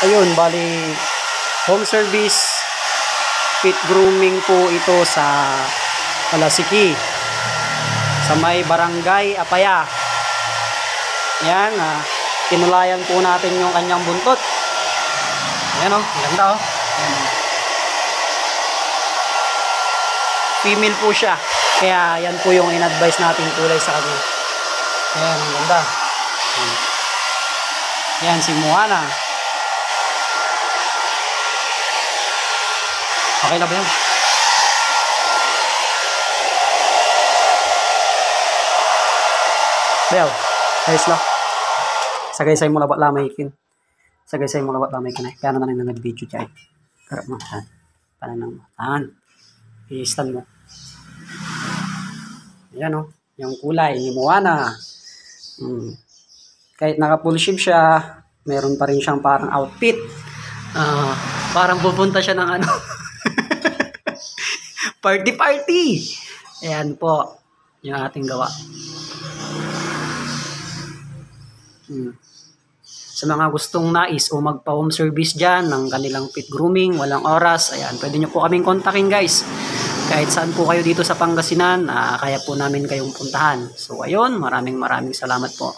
Ayun, bali home service pet grooming po ito sa Alasiki, sa may barangay Apaya. Yan, kinulayan po natin yung kanyang buntot. Ayan o, ganda o. Female po siya, kaya yan po yung in-advise natin kulay sa kanya. Ayan, ang ganda. Yan si Moana. Okay na ba yan? Bel, ayos lang. Sagay-say mo labat lamay kin. Sagay-say mo labat lamay kin. Kaya naman ang nag-video dyan. Karap mo. Paano naman. I-stand mo. Ayan o. Yung kulay ni Moana. Kahit naka-full shape siya, meron pa rin siyang parang outfit. Parang pupunta siya ng ano. Party! Ayan po. Yung ating gawa. Sa mga gustong nais o magpa-home service dyan ng kanilang pet grooming, walang oras, ayan, pwede nyo po kaming kontakin guys. Kahit saan po kayo dito sa Pangasinan, kaya po namin kayong puntahan. So ayun, maraming salamat po.